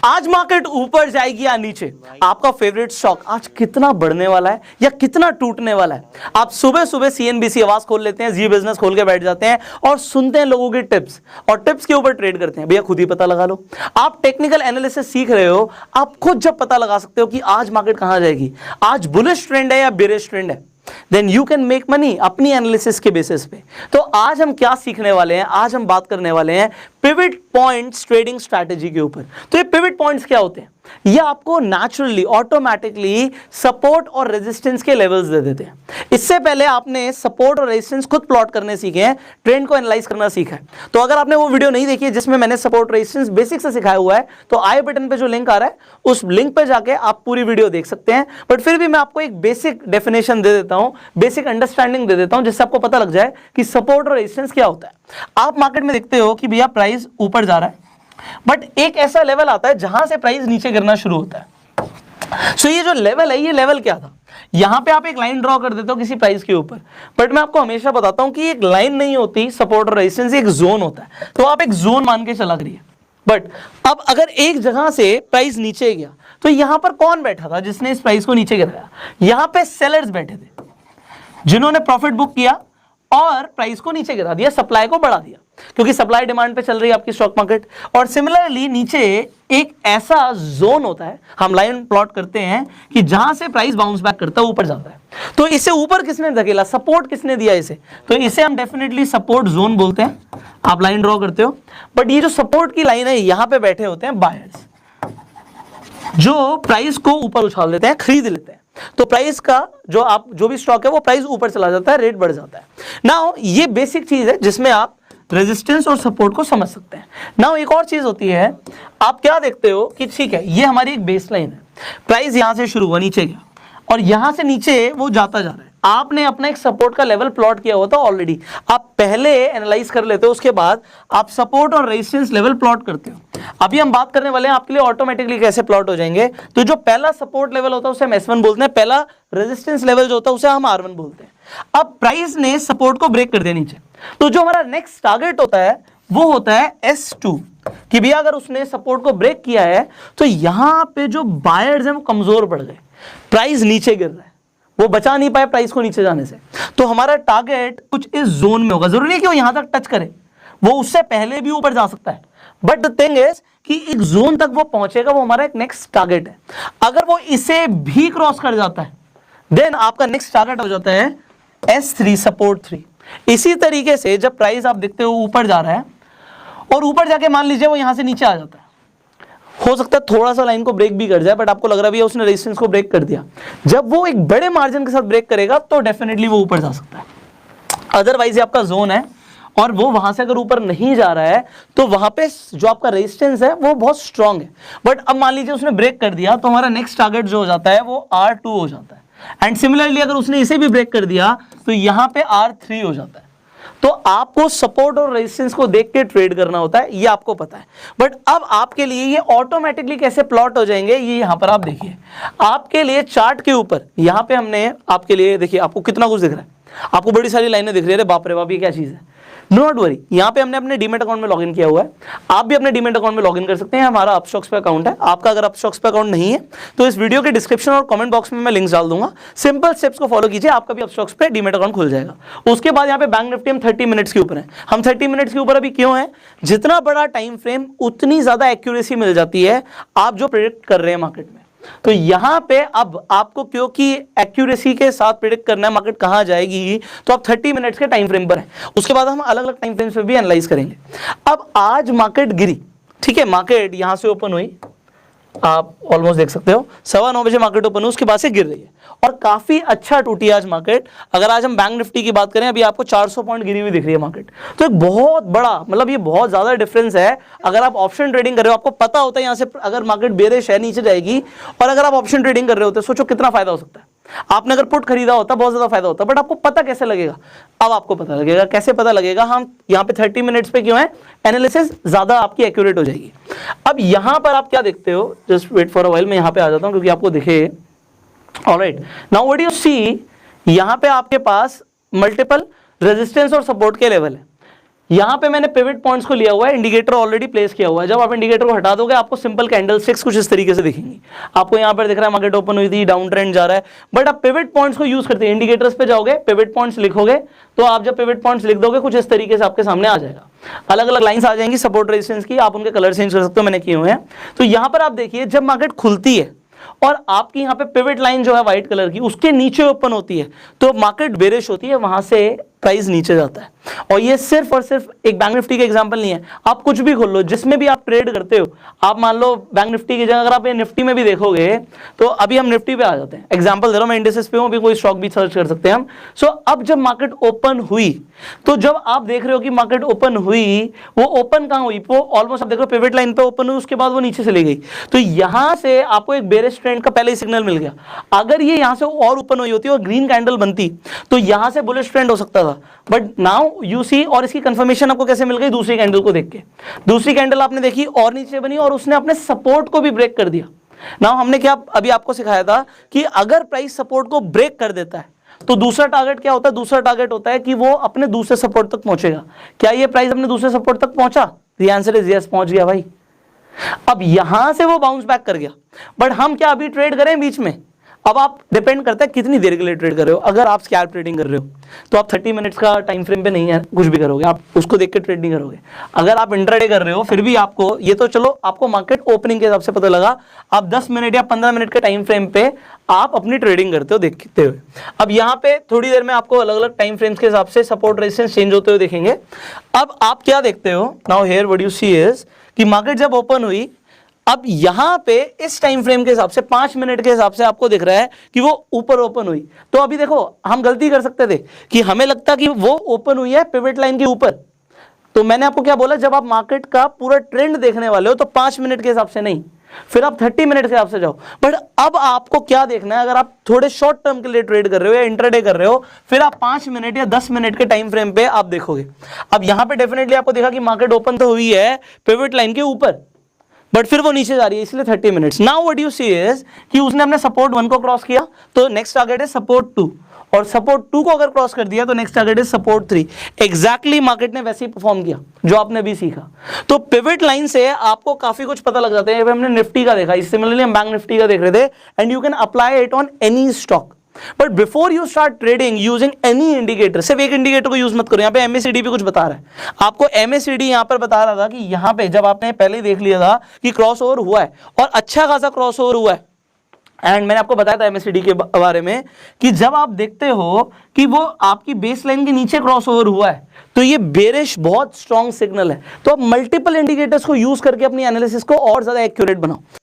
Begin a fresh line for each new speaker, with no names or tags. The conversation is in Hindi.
आज मार्केट ऊपर जाएगी या नीचे, आपका फेवरेट स्टॉक आज कितना बढ़ने वाला है या कितना टूटने वाला है। आप सुबह सुबह सीएनबीसी आवाज खोल लेते हैं, जी बिजनेस खोल के बैठ जाते हैं और सुनते हैं लोगों की टिप्स और टिप्स के ऊपर ट्रेड करते हैं। भैया खुद ही पता लगा लो, आप टेक्निकल एनालिसिस सीख रहे हो, आप खुद जब पता लगा सकते हो कि आज मार्केट कहां जाएगी, आज बुलिश ट्रेंड है या बेरिश ट्रेंड है, then you can make money अपनी एनालिसिस के बेसिस पे। तो आज हम क्या सीखने वाले हैं, आज हम बात करने वाले हैं पिवट पॉइंट्स ट्रेडिंग स्ट्रैटेजी के ऊपर। तो ये पिवट पॉइंट्स क्या होते हैं, ये आपको नेचुरली ऑटोमेटिकली सपोर्ट और रेजिस्टेंस के लेवल्स दे देते हैं। इससे पहले आपने सपोर्ट और रेजिस्टेंस खुद प्लॉट करने सीखे हैं, ट्रेंड को एनालाइज करना सीखा है। तो अगर आपने वो वीडियो नहीं देखी है जिसमें मैंने सपोर्ट रेजिस्टेंस बेसिक से सिखाया हुआ है, तो आई बटन पे जो लिंक आ रहा है उस लिंक पे जाके आप पूरी वीडियो देख सकते हैं। बट फिर भी मैं आपको एक बेसिक डेफिनेशन दे देता हूं, बेसिक अंडरस्टैंडिंग दे देता हूं, जिससे आपको पता लग जाए कि सपोर्ट और रेजिस्टेंस क्या होता है। आप मार्केट में देखते हो कि भैया प्राइस ऊपर जा रहा है, बट एक ऐसा लेवल आता है जहां से प्राइस नीचे गिरना शुरू होता है। सो ये जो लेवल है, ये लेवल क्या था, यहां पे आप एक लाइन ड्रॉ कर देते हो किसी प्राइस के ऊपर, बट मैं आपको हमेशा बताता हूं कि एक लाइन नहीं होती सपोर्ट और रेजिस्टेंस, एक जोन होता है। तो आप एक जोन मान के चला करिए। बट अब अगर एक जगह से प्राइस नीचे गया, तो यहां पर कौन बैठा था जिसने इस प्राइस को नीचे गिराया, यहां पे सेलर्स बैठे थे जिन्होंने प्रॉफिट बुक किया और प्राइस को नीचे गिरा दिया, सप्लाई को बढ़ा दिया, क्योंकि सप्लाई डिमांड पे चल रही है आपकी स्टॉक मार्केट। और सिमिलरली नीचे एक ऐसा जोन होता है, हम लाइन प्लॉट करते हैं कि जहां से प्राइस बाउंस बैक करता है, ऊपर जाता है। तो इसे ऊपर किसने धकेला, सपोर्ट किसने दिया इसे, तो इसे हम डेफिनेटली सपोर्ट जोन बोलते हैं। आप लाइन ड्रॉ करते हो, बट ये जो सपोर्ट की लाइन है, यहां पे बैठे होते हैं बायर्स, जो प्राइस को ऊपर उछाल देते हैं, खरीद लेते हैं। तो प्राइस का जो भी स्टॉक है वो प्राइस ऊपर चला जाता है, रेट बढ़ जाता है। नाउ ये बेसिक चीज है जिसमें आप रेजिस्टेंस और सपोर्ट को समझ सकते हैं। नाउ एक और चीज होती है, आप क्या देखते हो कि ठीक है, ये हमारी एक बेसलाइन है, प्राइस यहां से शुरू हुआ, नीचे गया और यहां से नीचे वो जाता जा रहा है। आपने अपना एक सपोर्ट का लेवल प्लॉट किया हुआ था ऑलरेडी, आप पहले एनालाइज कर लेते हो, उसके बाद आप सपोर्ट और रेजिस्टेंस लेवल प्लॉट करते हो। अभी हम बात करने वाले हैं आपके लिए ऑटोमेटिकली कैसे प्लॉट हो जाएंगे। तो जो पहला सपोर्ट लेवल होता है उसे हम S1 बोलते हैं, पहला रेजिस्टेंस लेवल जो होता है उसे हम R1 बोलते हैं। अब प्राइस ने सपोर्ट को ब्रेक कर दिया नीचे, तो जो हमारा नेक्स्ट टारगेट होता है वो होता है S2, कि भैया अगर उसने सपोर्ट को ब्रेक किया है तो यहां पे जो बायर्स हैं वो कमजोर पड़ गए, प्राइस नीचे गिर रहा है, वो बचा नहीं पाए प्राइस को नीचे जाने से। तो हमारा टारगेट कुछ इस जोन में होगा, जरूरी नहीं कि वो यहां तक टच करे, वो उससे पहले भी ऊपर जा सकता है, बट द थिंग इज कि एक जोन तक वो पहुंचेगा, वो हमारा एक नेक्स्ट टारगेट है। अगर वो इसे भी क्रॉस कर जाता है, देन आपका नेक्स्ट टारगेट हो जाता है S3, सपोर्ट 3। इसी तरीके से जब प्राइस आप देखते हो ऊपर जा रहा है और ऊपर जाके मान लीजिए वो यहां से नीचे आ जाता है, हो सकता है थोड़ा सा लाइन को ब्रेक भी कर जाए, बट आपको लग रहा है उसने रेजिस्टेंस को ब्रेक कर दिया। जब वो एक बड़े मार्जिन के साथ ब्रेक करेगा तो डेफिनेटली वो ऊपर जा सकता है। अदरवाइज ये आपका जोन है और वो वहां से अगर ऊपर नहीं जा रहा है तो वहां पे जो आपका रेजिस्टेंस है वो बहुत स्ट्रांग है। बट अब मान लीजिए उसने ब्रेक कर दिया तो हमारा नेक्स्ट टारगेट जो हो जाता है वो R2 हो जाता है। एंड सिमिलरली अगर उसने इसे भी ब्रेक कर दिया तो यहां पे R3 हो जाता है। तो आपको सपोर्ट और रेजिस्टेंस को देख के ट्रेड करना होता है, ये आपको पता है। बट अब आपके लिए ये ऑटोमेटिकली कैसे प्लॉट हो जाएंगे, ये यहां पर आप देखिए। आपके लिए चार्ट के ऊपर यहां पे हमने आपके लिए, देखिए आपको कितना कुछ दिख रहा है, आपको बड़ी सारी लाइनें दिख रही है, अरे बाप रे बाप ये क्या चीज है। नॉट वरी, यहाँ पे हमने अपने डीमेट अकाउंट में लॉगिन किया हुआ है, आप भी अपने डीमेट अकाउंट में लॉगिन कर सकते हैं। हमारा अपस्टॉक्स पे अकाउंट है, आपका अगर अपस्टॉक्स पे अकाउंट नहीं है तो इस वीडियो के डिस्क्रिप्शन और कमेंट बॉक्स में मैं लिंक्स डाल दूंगा, सिंपल स्टेप्स को फॉलो कीजिए, आपका भी अपस्टॉक्स पे डीमेट अकाउंट खुल जाएगा। उसके बाद यहाँ पे बैंक निफ्टी हम 30 मिनट्स के ऊपर है। हम 30 मिनट्स के ऊपर अभी क्यों है, जितना बड़ा टाइम फ्रेम उतनी ज्यादा एक्यूरेसी मिल जाती है आप जो प्रेडिक्ट कर रहे हैं मार्केट में। तो यहां पे अब आपको क्योंकि एक्यूरेसी के साथ प्रेडिक्ट करना है मार्केट कहां जाएगी, तो आप 30 मिनट्स के टाइम फ्रेम पर हैं। उसके बाद हम अलग अलग टाइम फ्रेम्स पे भी एनालाइज करेंगे। अब आज मार्केट गिरी, ठीक है, मार्केट यहां से ओपन हुई, आप ऑलमोस्ट देख सकते हो 9:15 बजे मार्केट ओपन हुई, उसके बाद से गिर रही है और काफी अच्छा टूटी आज मार्केट। अगर आज हम बैंक निफ्टी की बात करें, अभी आपको 400 पॉइंट गिरी हुई दिख रही है मार्केट। तो एक बहुत बड़ा, मतलब ये बहुत ज्यादा डिफरेंस है। अगर आप ऑप्शन ट्रेडिंग कर रहे हो, आपको पता होता है यहाँ से अगर मार्केट बेरिश है नीचे जाएगी, और अगर आप ऑप्शन ट्रेडिंग कर रहे होते, सोचो कितना फायदा हो सकता है। आपने अगर पुट खरीदा होता बहुत ज्यादा फायदा होता, बट आपको पता कैसे लगेगा, अब आपको पता लगेगा। कैसे पता लगेगा, हम यहाँ पे 30 मिनट्स पे क्यों है, एनालिसिस ज्यादा आपकी एक्यूरेट हो जाएगी। अब यहां पर आप क्या देखते हो, just wait for a while, मैं यहां पे आ जाता हूं क्योंकि आपको दिखे। Alright, now what you see, यहां पे आपके पास मल्टीपल रेजिस्टेंस और सपोर्ट के लेवल है। यहां पे मैंने पिवट पॉइंट्स को लिया हुआ है, इंडिकेटर ऑलरेडी प्लेस किया हुआ है। जब आप इंडिकेटर को हटा दोगे आपको सिंपल कैंडल स्टिक्स कुछ इस तरीके से दिखेंगी। आपको यहां पर दिख रहा है मार्केट ओपन हुई थी, डाउन ट्रेंड जा रहा है, बट आप पिवट पॉइंट्स को यूज करते हैं। इंडिकेटर्स पे जाओगे, पिवट पॉइंट्स लिखोगे, तो आप जब पिवट पॉइंट्स लिख दोगे कुछ इस तरीके से आपके सामने आ जाएगा। अलग अलग लाइंस आ जाएंगी सपोर्ट रेजिस्टेंस की, आप उनके कलर चेंज कर सकते हो, मैंने किए हुए हैं। तो यहां पर आप देखिए जब मार्केट खुलती है और आपकी यहां पे पिवट लाइन जो है व्हाइट कलर की उसके नीचे ओपन होती है तो मार्केट बेरिश होती है, वहां से प्राइस नीचे जाता है। और ये सिर्फ और सिर्फ एक बैंक निफ्टी का एग्जांपल नहीं है, आप कुछ भी खोल लो जिसमें भी आप ट्रेड करते हो। आप मान लो बैंक निफ्टी की जगह अगर आप ये निफ्टी में भी देखोगे, तो अभी हम निफ्टी पे आ जाते हैं, एग्जांपल दे रहा हूं मैं, इंडिसेस पे हूं, अभी कोई स्टॉक भी सर्च कर सकते हैं हम। सो अब जब मार्केट ओपन हुई, तो जब आप देख रहे हो कि मार्केट ओपन हुई, वो ओपन कहां हुई, वो ऑलमोस्ट आप देख रहे हो पिवट लाइन पे ओपन हुई, उसके बाद वो नीचे चली गई। तो यहां से आपको एक बेरिश ट्रेंड का पहले ही सिग्नल मिल गया। अगर ये यहां से और ओपन हुई होती और ग्रीन कैंडल बनती तो यहां से बुलिश ट्रेंड हो सकता था, बट नाउ यू सी, और इसकी कंफर्मेशन आपको कैसे मिल गई, दूसरी कैंडल को देख के। दूसरी कैंडल आपने देखी और नीचे बनी और उसने अपने सपोर्ट को भी ब्रेक कर दिया। नाउ हमने क्या अभी आपको सिखाया था कि अगर प्राइस सपोर्ट को ब्रेक कर देता है तो दूसरा टारगेट क्या होता है, दूसरा टारगेट होता है कि वो अपने दूसरे सपोर्ट तक पहुंचेगा। क्या ये प्राइस अपने दूसरे सपोर्ट तक पहुंचा? द आंसर इज यस, पहुंच गया भाई। अब यहां से वो बाउंस बैक कर गया, बट हम क्या अभी ट्रेड करें बीच में? अब आप डिपेंड करता है कितनी देर के लिए ट्रेड कर रहे हो। अगर आप स्कैल्प ट्रेडिंग कर रहे हो तो आप 30 मिनट्स का टाइम फ्रेम पे नहीं है कुछ भी करोगे, आप उसको देख के ट्रेड नहीं करोगे। अगर आप इंट्राडे कर रहे हो फिर भी आपको ये तो चलो आपको मार्केट ओपनिंग के हिसाब से पता लगा, आप 10 मिनट या 15 मिनट के टाइम फ्रेम पे आप अपनी ट्रेडिंग करते हो देखते हुए। अब यहाँ पे थोड़ी देर में आपको अलग अलग टाइम फ्रेम्स के हिसाब से सपोर्ट रेजिस्टेंस चेंज होते हुए देखेंगे। अब आप क्या देखते हो, now here what you see is कि मार्केट जब ओपन हुई, अब यहां पे इस टाइम फ्रेम के हिसाब से 5 मिनट के हिसाब से आपको दिख रहा है कि वो ऊपर ओपन हुई। तो अभी देखो हम गलती कर सकते थे कि हमें लगता कि वो ओपन हुई है पिवट लाइन के ऊपर। तो मैंने आपको क्या बोला, जब आप मार्केट का पूरा ट्रेंड देखने वाले हो तो 5 मिनट के हिसाब से नहीं, फिर आप 30 मिनट के हिसाब से जाओ। बट अब आपको क्या देखना है, अगर आप थोड़े शॉर्ट टर्म के लिए ट्रेड कर रहे हो या इंट्राडे कर रहे हो, फिर आप 5 मिनट या 10 मिनट के टाइम फ्रेम पे आप देखोगे। अब यहां पे डेफिनेटली आपको देखा कि मार्केट ओपन तो हुई है पिवट लाइन के ऊपर, बट फिर वो नीचे जा रही है, इसलिए 30 minutes. Now what you see is कि उसने अपने सपोर्ट 1 को क्रॉस किया तो नेक्स्ट टारगेट है सपोर्ट 2, और सपोर्ट 2 को अगर क्रॉस कर दिया तो नेक्स्ट टारगेट है सपोर्ट 3। एग्जैक्टली मार्केट ने वैसे ही परफॉर्म किया जो आपने भी सीखा। तो पिवट लाइन से आपको काफी कुछ पता लग जाता है। हमने निफ्टी का देखा, सिमिलरली हम बैंक निफ्टी का देख रहे थे, and you can apply it on any stock. But before you start trading using any indicator, सिर्फ एक इंडिकेटर को यूज मत करो। यहाँ पे MACD भी कुछ बता रहा है आपको। MACD यहाँ पर बता रहा था कि यहाँ पे जब आपने पहले ही देख लिया था कि क्रॉस ओवर हुआ है और अच्छा खासा क्रॉस ओवर हुआ है, एंड मैंने आपको बताया था MACD के बारे में कि जब आप देखते हो कि वो आपकी बेस लाइन के नीचे क्रॉस ओवर हुआ है तो ये बेरिश बहुत स्ट्रॉन्ग सिग्नल है। तो आप मल्टीपल इंडिकेटर्स को यूज करके अपनी एनालिसिस को और ज्यादा एक्यूरेट बनाओ।